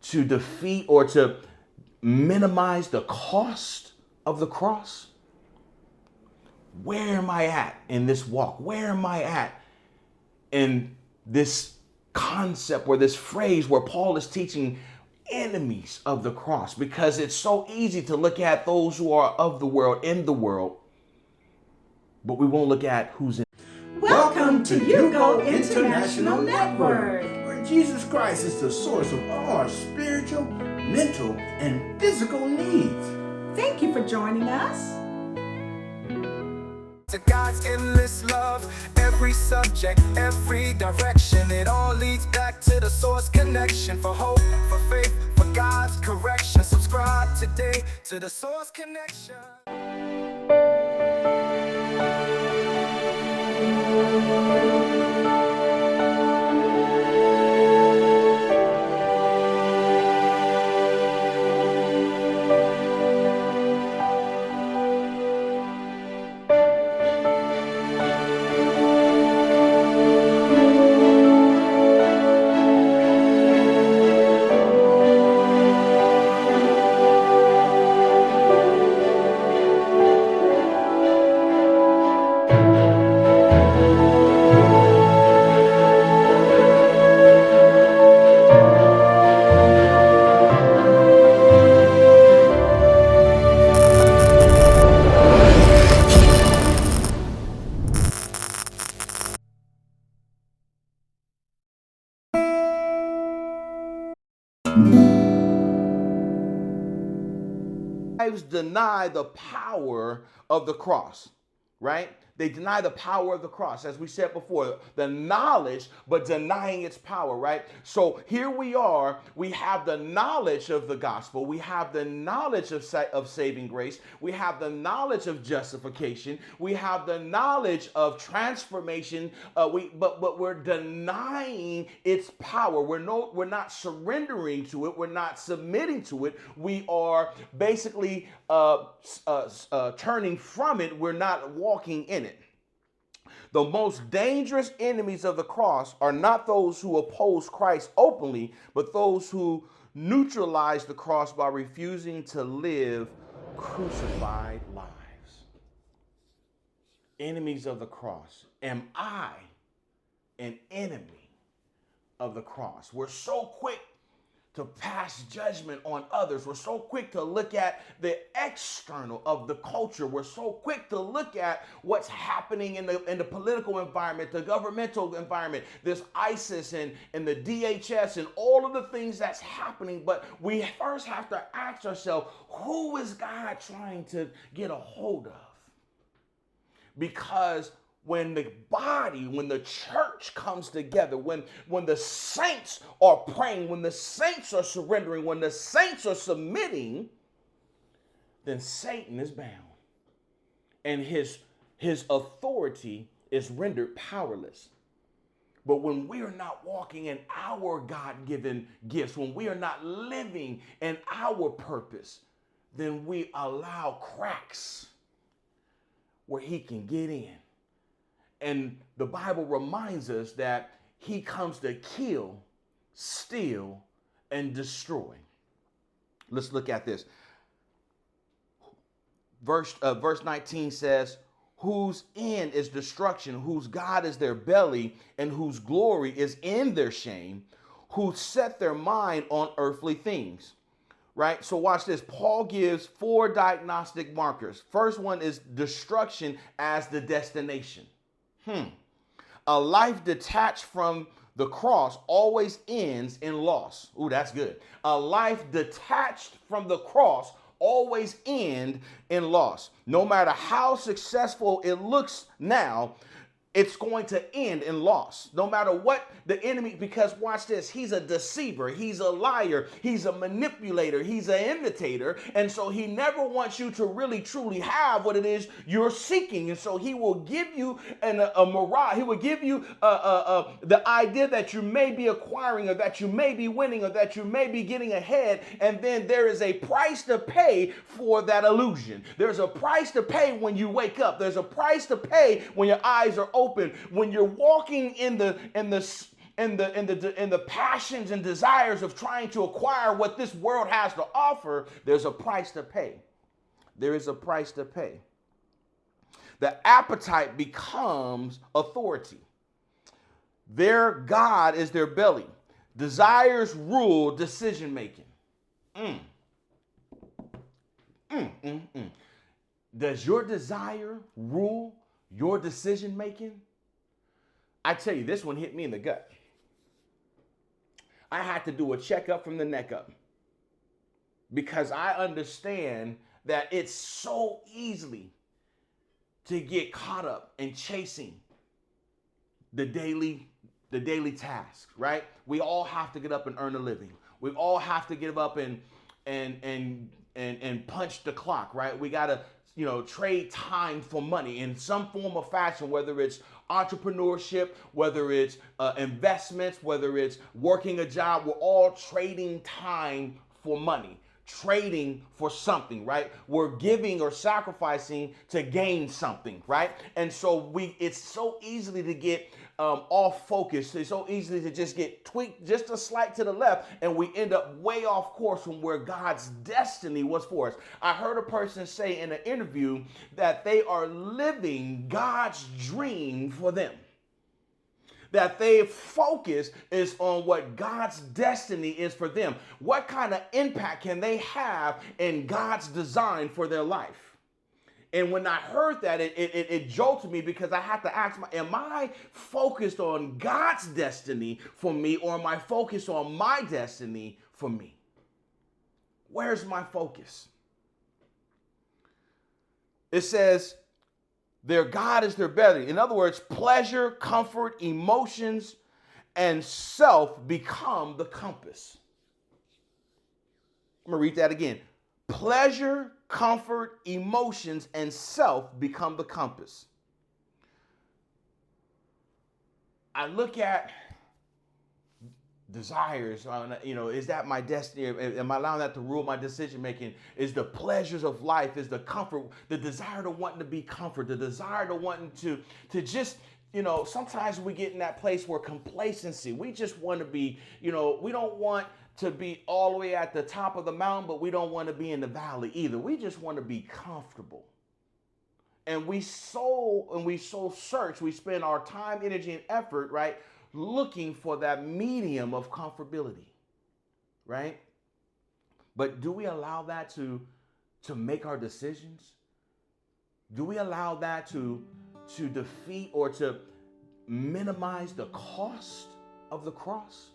to defeat or to minimize the cost of the cross? Where am I at in this walk? Where am I at in this concept or this phrase where Paul is teaching enemies of the cross? Because it's so easy to look at those who are of the world, in the world, but we won't look at who's in. Welcome to Hugo International Network, where Jesus Christ is the source of all our spiritual, mental, and physical needs. Thank you for joining us. To God's endless love, every subject, every direction, it all leads back to the source connection. For hope, for faith, for God's correction. Subscribe today to the source connection. Lives deny the power of the cross, right? They deny the power of the cross, as we said before, the knowledge, but denying its power, right? So here we are, we have the knowledge of the gospel, we have the knowledge of saving grace, we have the knowledge of justification, we have the knowledge of transformation, but we're denying its power. We're not surrendering to it, we're not submitting to it, we are basically turning from it, we're not walking in it. The most dangerous enemies of the cross are not those who oppose Christ openly, but those who neutralize the cross by refusing to live crucified lives. Enemies of the cross. Am I an enemy of the cross? We're so quick to pass judgment on others. We're so quick to look at the external of the culture. We're so quick to look at what's happening in the political environment, the governmental environment, this ISIS and the DHS and all of the things that's happening. But we first have to ask ourselves, who is God trying to get a hold of? Because when the body, when the church comes together, when the saints are praying, when the saints are surrendering, when the saints are submitting, then Satan is bound. And his authority is rendered powerless. But when we are not walking in our God-given gifts, when we are not living in our purpose, then we allow cracks where he can get in. And the Bible reminds us that he comes to kill, steal, and destroy. Let's look at this. Verse 19 says, whose end is destruction, whose God is their belly, and whose glory is in their shame, who set their mind on earthly things. Right? So watch this. Paul gives 4 diagnostic markers. First one is destruction as the destination. A life detached from the cross always ends in loss. Ooh, that's good. A life detached from the cross always ends in loss. No matter how successful it looks now, it's going to end in loss. No matter what the enemy, because watch this, he's a deceiver, he's a liar, he's a manipulator, he's an imitator. And so he never wants you to really truly have what it is you're seeking. And so he will give you a mirage. He will give you the idea that you may be acquiring, or that you may be winning, or that you may be getting ahead. And then there is a price to pay for that illusion. There's a price to pay when you wake up. There's a price to pay when your eyes are open, when you're walking in the the passions and desires of trying to acquire what this world has to offer, there's a price to pay. There is a price to pay. The appetite becomes authority. Their God is their belly. Desires rule decision making. Does your desire rule your decision making? I tell you, this one hit me in the gut. I had to do a checkup from the neck up because I understand that it's so easily to get caught up in chasing the daily tasks, right? We all have to get up and earn a living. We all have to get up and punch the clock, right? We gotta, trade time for money in some form or fashion, whether it's entrepreneurship, whether it's investments, whether it's working a job. We're all trading time for money, trading for something, right? We're giving or sacrificing to gain something, right? And so it's so easily to get off focus. It's so easily to just get tweaked just a slight to the left, and we end up way off course from where God's destiny was for us. I heard a person say in an interview that they are living God's dream for them. That their focus is on what God's destiny is for them. What kind of impact can they have in God's design for their life? And when I heard that, it jolted me because I had to ask, am I focused on God's destiny for me, or am I focused on my destiny for me? Where's my focus? It says, their God is their belly. In other words, pleasure, comfort, emotions, and self become the compass. I'm going to read that again. Pleasure, comfort, emotions, and self become the compass. I look at desires, is that my destiny? Am I allowing that to rule my decision making? Is the pleasures of life, is the comfort, the desire to wanting to be comfort, the desire to wanting to just, sometimes we get in that place where complacency, we just want to be, we don't want to be all the way at the top of the mountain, but we don't want to be in the valley either. We just want to be comfortable. And we so search, we spend our time, energy, and effort, right, looking for that medium of comfortability, right? But do we allow that to make our decisions? Do we allow that to defeat or to minimize the cost of the cross?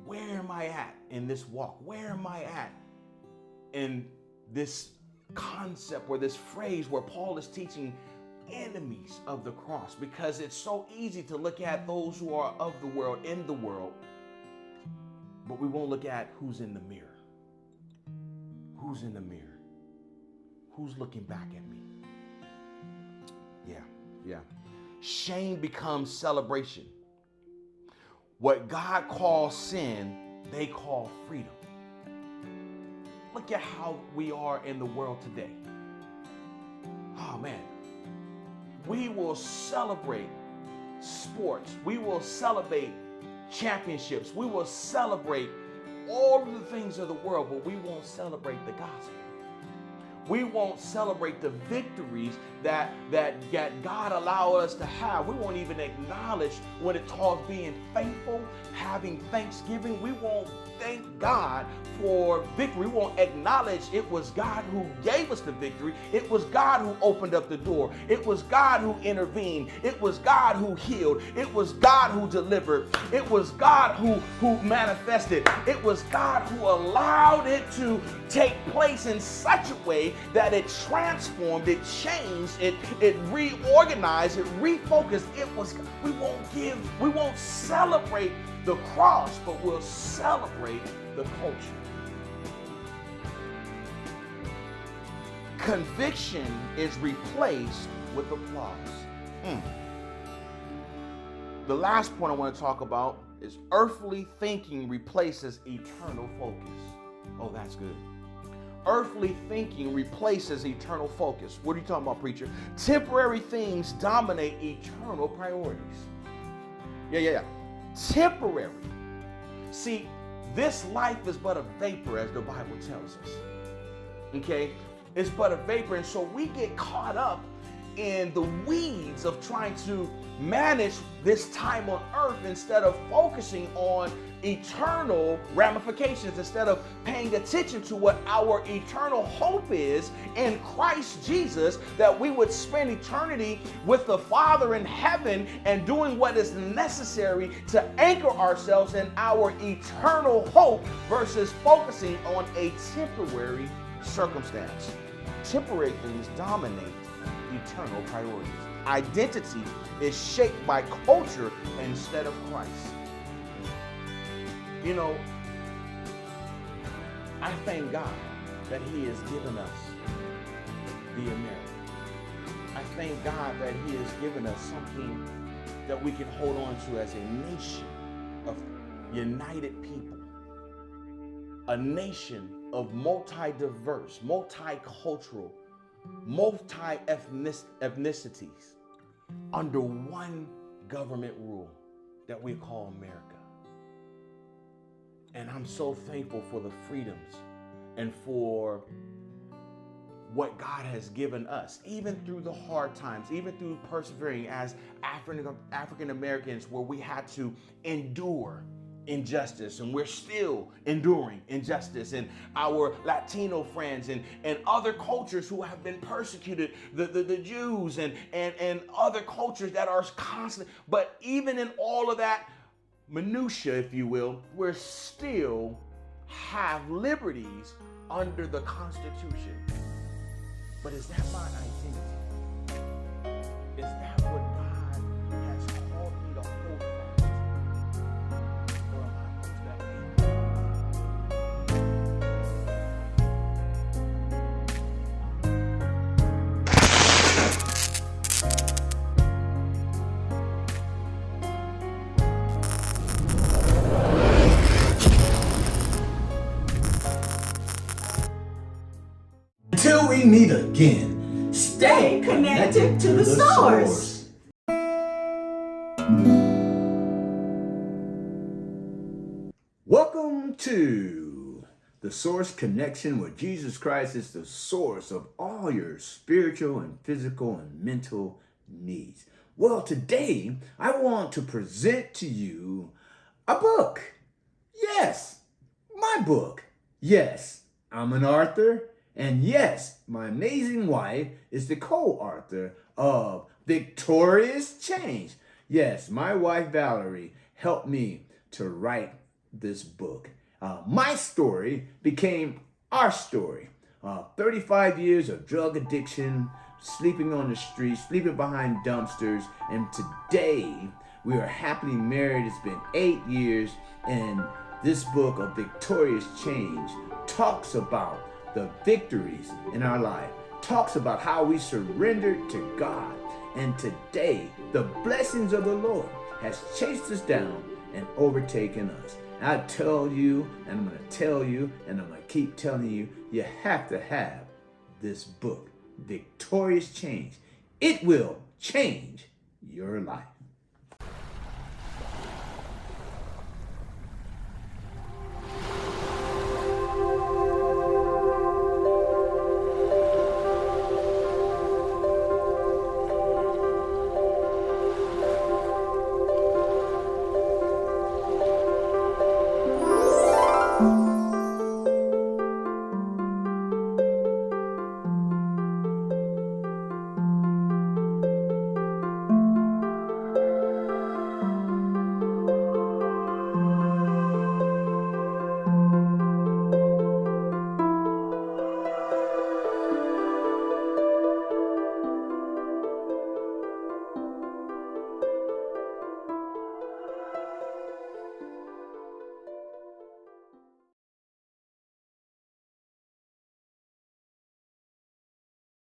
Where am I at in this walk? Where am I at in this concept or this phrase where Paul is teaching enemies of the cross? Because it's so easy to look at those who are of the world, in the world, but we won't look at who's in the mirror. Who's in the mirror? Who's looking back at me? Yeah. Shame becomes celebration. What God calls sin, they call freedom. Look at how we are in the world today. Oh man. We will celebrate sports. We will celebrate championships. We will celebrate all of the things of the world, but we won't celebrate the gospel. We won't celebrate the victories that God allowed us to have. We won't even acknowledge what it calls being faithful, having thanksgiving. We won't thank God for victory. We won't acknowledge it was God who gave us the victory. It was God who opened up the door. It was God who intervened. It was God who healed. It was God who delivered. It was God who manifested. It was God who allowed it to take place in such a way that it transformed, it changed, it reorganized, it refocused. We won't celebrate the cross, but we'll celebrate the culture. Conviction is replaced with applause. The last point I want to talk about is earthly thinking replaces eternal focus. Oh, that's good. Earthly thinking replaces eternal focus. What are you talking about, preacher? Temporary things dominate eternal priorities. Temporary. See, this life is but a vapor, as the Bible tells us. Okay? It's but a vapor. And so we get caught up in the weeds of trying to manage this time on earth instead of focusing on eternal ramifications, instead of paying attention to what our eternal hope is in Christ Jesus, that we would spend eternity with the Father in heaven and doing what is necessary to anchor ourselves in our eternal hope versus focusing on a temporary circumstance. Temporary things dominate eternal priorities. Identity is shaped by culture instead of Christ. You know, I thank God that He has given us the America. I thank God that He has given us something that we can hold on to as a nation of united people, a nation of multi-diverse, multicultural, multi-ethnicities under one government rule that we call America. And I'm so thankful for the freedoms and for what God has given us, even through the hard times, even through persevering as African Americans, where we had to endure injustice, and we're still enduring injustice, and our Latino friends and other cultures who have been persecuted, the Jews and other cultures that are constant. But even in all of that minutia, if you will, we're still have liberties under the Constitution. But is that my identity? Is that what God has called me to hold fast? Or am I supposed to Until we meet again, Stay connected to the source. Welcome to the Source Connection, where Jesus Christ is the source of all your spiritual and physical and mental needs. Well, today I want to present to you a book. Yes, my book. Yes, I'm an author. And yes, my amazing wife is the co-author of Victorious Change. Yes, my wife Valerie helped me to write this book. My story became our story. 35 years of drug addiction, sleeping on the streets, sleeping behind dumpsters, and today we are happily married. It's been 8 years, and this book of Victorious Change talks about the victories in our life, talks about how we surrendered to God. And today, the blessings of the Lord has chased us down and overtaken us. I tell you, and I'm going to tell you, and I'm going to keep telling you, you have to have this book, Victorious Change. It will change your life.